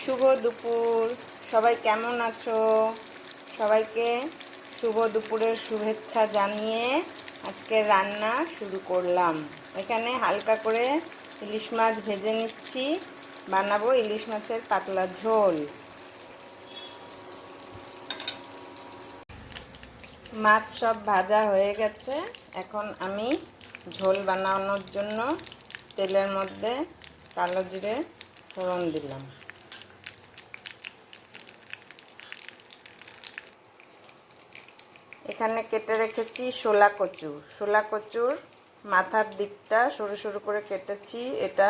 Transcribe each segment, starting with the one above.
শুভ দুপুর। সবাই কেমন আছো? সবাইকে শুভ দুপুরের শুভেচ্ছা জানিয়ে আজকে রান্না শুরু করলাম। এখানে হালকা করে ইলিশ মাছ ভেজে নিচ্ছি, বানাবো ইলিশ মাছের পাতলা ঝোল। মাছ সব ভাজা হয়ে গেছে, এখন আমি ঝোল বানানোর জন্য তেলের মধ্যে কালো জিরে ফোড়ন দিলাম। এখানে কেটে রেখেছি শোলা কচুর মাথার দিকটা সরু সরু করে কেটেছি, এটা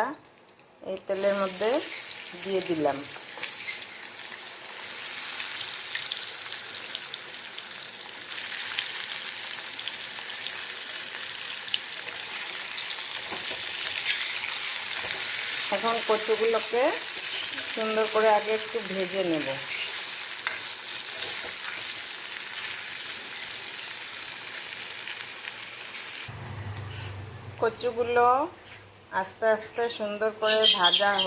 এই তেলের মধ্যে দিয়ে দিলাম। এখন কচুগুলোকে সুন্দর করে আগে একটু ভেজে নেব। কচুগুলো আস্তে আস্তে সুন্দর করে ভাজাও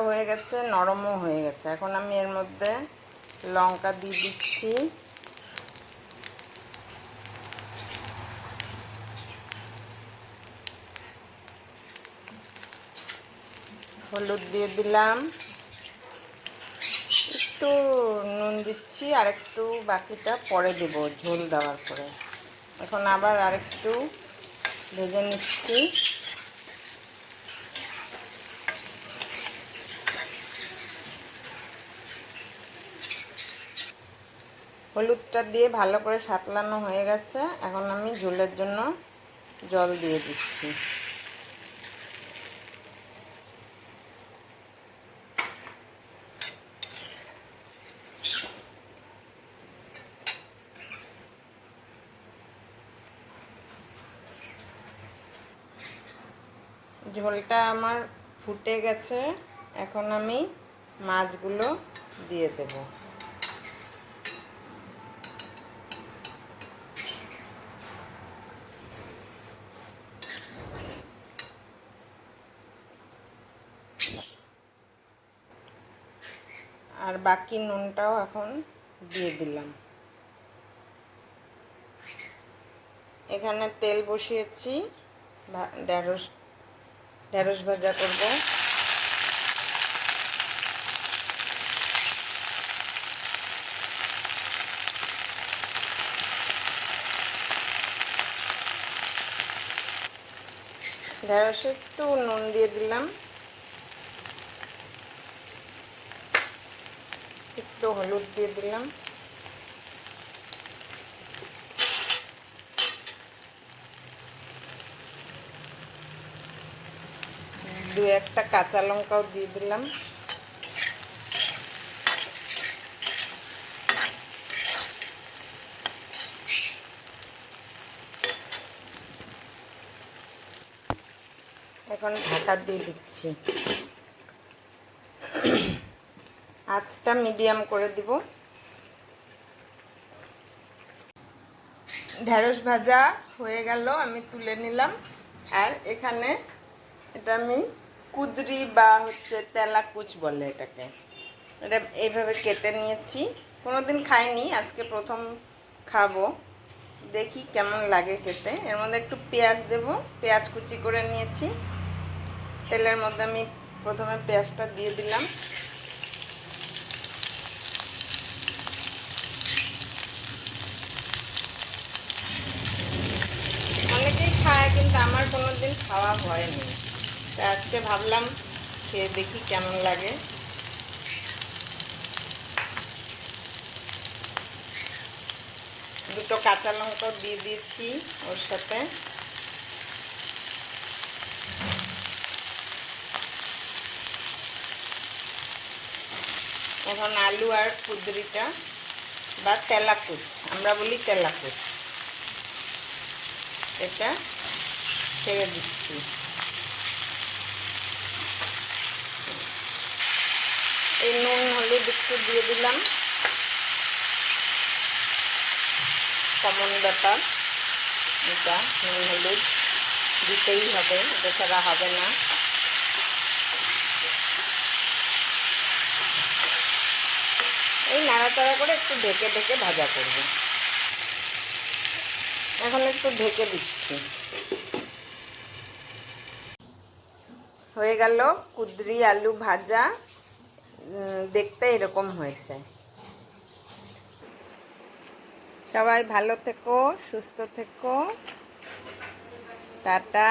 হয়ে গেছে, নরমও হয়ে গেছে। এখন আমি এর মধ্যে লঙ্কা দিয়ে দিচ্ছি, হলুদ দিয়ে দিলাম, একটু নুন দিচ্ছি, আর একটু বাকিটা পরে দেব ঝোল দেওয়ার পরে। এখন আবার আরেকটু ভেজে নিচ্ছি। হলুদটা দিয়ে ভালো করে সাতলানো হয়ে গেছে, এখন আমি ঝোলের জন্য জল দিয়ে দিচ্ছি। ঝোলটা আমার ফুটে গেছে, এখন আমি মাছগুলো দিয়ে দেব। আর বাকি নুনটাও এখন দিয়ে দিলাম। এখানে তেল বসিয়েছি, ঢেঁড়স ভাজা করব। ঢেঁড়সে একটু নুন দিয়ে দিলাম, একটু হলুদ দিয়ে দিলাম, দু একটা কাঁচা লঙ্কাও দিয়ে দিলাম। এখন ঢাকা দিয়ে দিচ্ছি, আঁচটা মিডিয়াম করে দিব। ঢেঁড়স ভাজা হয়ে গেল, আমি তুলে নিলাম। আর এখানে এটা আমি কুদরি বা তেলাকুচ বলে এটাকে, এটা এইভাবে কেটে নিয়েছি। কোনোদিন খাইনি, আজকে প্রথম খাবো, দেখি কেমন লাগে খেতে। এর মধ্যে একটু পেঁয়াজ দেব, পেঁয়াজ কুচি করে নিয়েছি। তেলের মধ্যে আমি প্রথমে পেঁয়াজটা দিয়ে দিলাম। অনেকেই খায়, কিন্তু আমার কোনোদিন খাওয়া হয়নি, তা আজকে ভাবলাম খেয়ে দেখি কেমন লাগে। দুটো কাঁচা লঙ্কা দিয়ে দিয়েছি ওর সাথে। এখন আলু আর কুদরিটা বা তেলাকুচ, আমরা বলি তেলাকুচ, এটা ছেড়ে দিচ্ছি। এই নুন হলুদ একটু দিয়ে দিলাম, কমন ব্যাপার এটা, নুন হলুদ দিতেই হবে, এটা ছাড়া হবে না। এই নাড়াচাড়া করে একটু ঢেকে ঢেকে ভাজা করব। এখন একটু ঢেকে দিচ্ছি। হয়ে গেল কুঁদরি আলু ভাজা, দেখতে এরকম হয়েছে। সবাই ভালো থেকো, সুস্থ থেকো, টাটা।